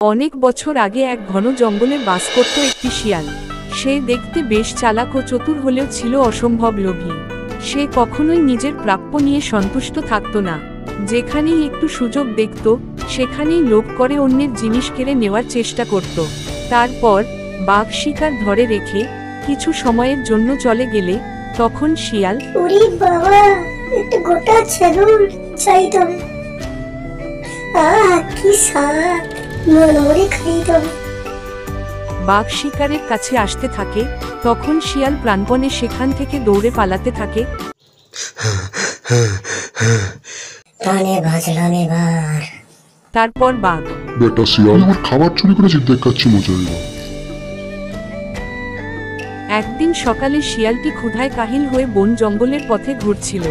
অনেক বছর আগে এক ঘন জঙ্গলে বাস করত একটি শিয়াল। সে দেখতে বেশ চালাক ও চতুর হলেও ছিল অসম্ভব লোভী। সে কখনোই নিজের প্রাপ্য নিয়ে সন্তুষ্ট থাকত না। যেখানেই একটু সুযোগ দেখত সেখানেই লোভ করে অন্যের জিনিস কেড়ে নেওয়ার চেষ্টা করত। তারপর বাঘ শিকার ধরে রেখে কিছু সময়ের জন্য চলে গেলে তখন শিয়াল ওরে বাবা, একটা গোটা ছাগল চাই তবে। কি স্বাদ, মরে খাই তবে। বাঘ শিকারের কাছে আসতে থাকে, তখন শিয়াল প্রাণপণে সেখান থেকে দৌড়ে পালাতে থাকে। তারপর বাঘ, বেটা শিয়াল, আমার খাবার চুরি করেছিস, দেখাচ্ছি মজা। একদিন সকালে শিয়ালটি ক্ষুধায় কাহিল হয়ে বন জঙ্গলের পথে ঘুরছিল।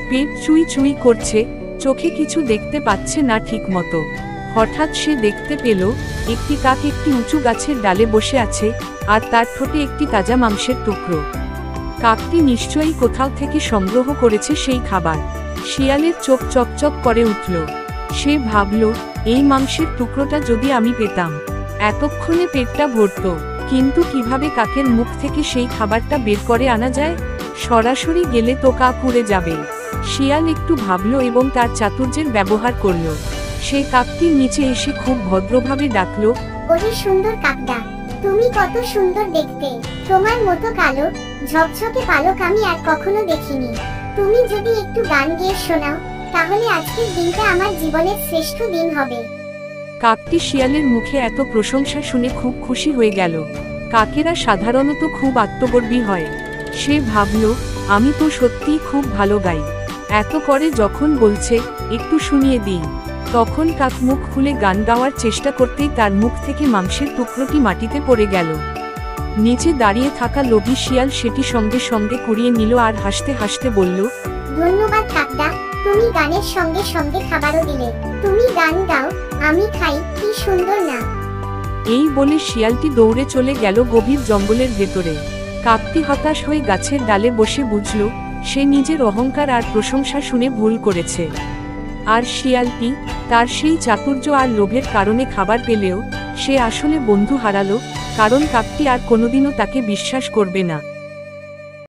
পেট চুই চুই করছে, চোখে কিছু দেখতে পাচ্ছে না ঠিক মতো। হঠাৎ সে দেখতে পেল একটি কাক একটি উঁচু গাছের ডালে বসে আছে, আর তার ঠোঁটে একটি তাজা মাংসের টুকরো। কাকটি নিশ্চয়ই কোথাও থেকে সংগ্রহ করেছে সেই খাবার। শিয়ালের চোখ চকচক করে উঠল। সে ভাবল, এই মাংসের টুকরোটা যদি আমি পেতাম, এতক্ষণে পেটটা ভরত। কিন্তু কিভাবে কাকের মুখ থেকে সেই খাবারটা বের করে আনা যায়? সরাসরি গেলে তো কাক উড়ে যাবে। শিয়াল একটু ভাবল এবং তার চাতুর্যের ব্যবহার করল। সে কাকটির নিচে এসে খুব ভদ্রভাবে ডাকল, ওরে সুন্দর কাকটা, তুমি কত সুন্দর দেখতে। তোমার মতো কালো ঝকঝকে পালক আমি আর কখনো দেখিনি। তুমি যদি একটু গান গেয়ে শোনাও, তাহলে আজকের দিনটা আমার জীবনের শ্রেষ্ঠ দিন হবে। কাকটি শিয়ালের মুখে এত প্রশংসা শুনে খুব খুশি হয়ে গেল। কাকেরা সাধারণত খুব আত্মগর্বী হয়। সে ভাবল, আমি তো সত্যিই খুব ভালো গাই। এত করে যখন বলছে, একটু শুনিয়ে দিই। তখন কাক মুখ খুলে গান গাওয়ার চেষ্টা করতেই তার মুখ থেকে মাংসের টুকরোটি মাটিতে পড়ে গেল। নিচে দাঁড়িয়ে থাকা লোভী শিয়াল সেটি সঙ্গে সঙ্গে কুড়িয়ে নিল আর হাসতে হাসতে বলল, ধন্যবাদ কাকটা, তুমি গানের সঙ্গে সঙ্গে খাবারও দিলে। তুমি গান গাও, আমি খাই, কি সুন্দর না? এই বলে শিয়ালটি দৌড়ে চলে গেল গভীর জঙ্গলের ভেতরে। কাকটি হতাশ হয়ে গাছের ডালে বসে বুঝল, সে নিজের অহংকার আর প্রশংসা শুনে ভুল করেছে। আর শিয়ালটি তার সেই চাতুর্য আর লোভের কারণে খাবার পেলেও সে আসলে বন্ধু হারালো, কারণ কাকটি আর কোনোদিনও তাকে বিশ্বাস করবে না।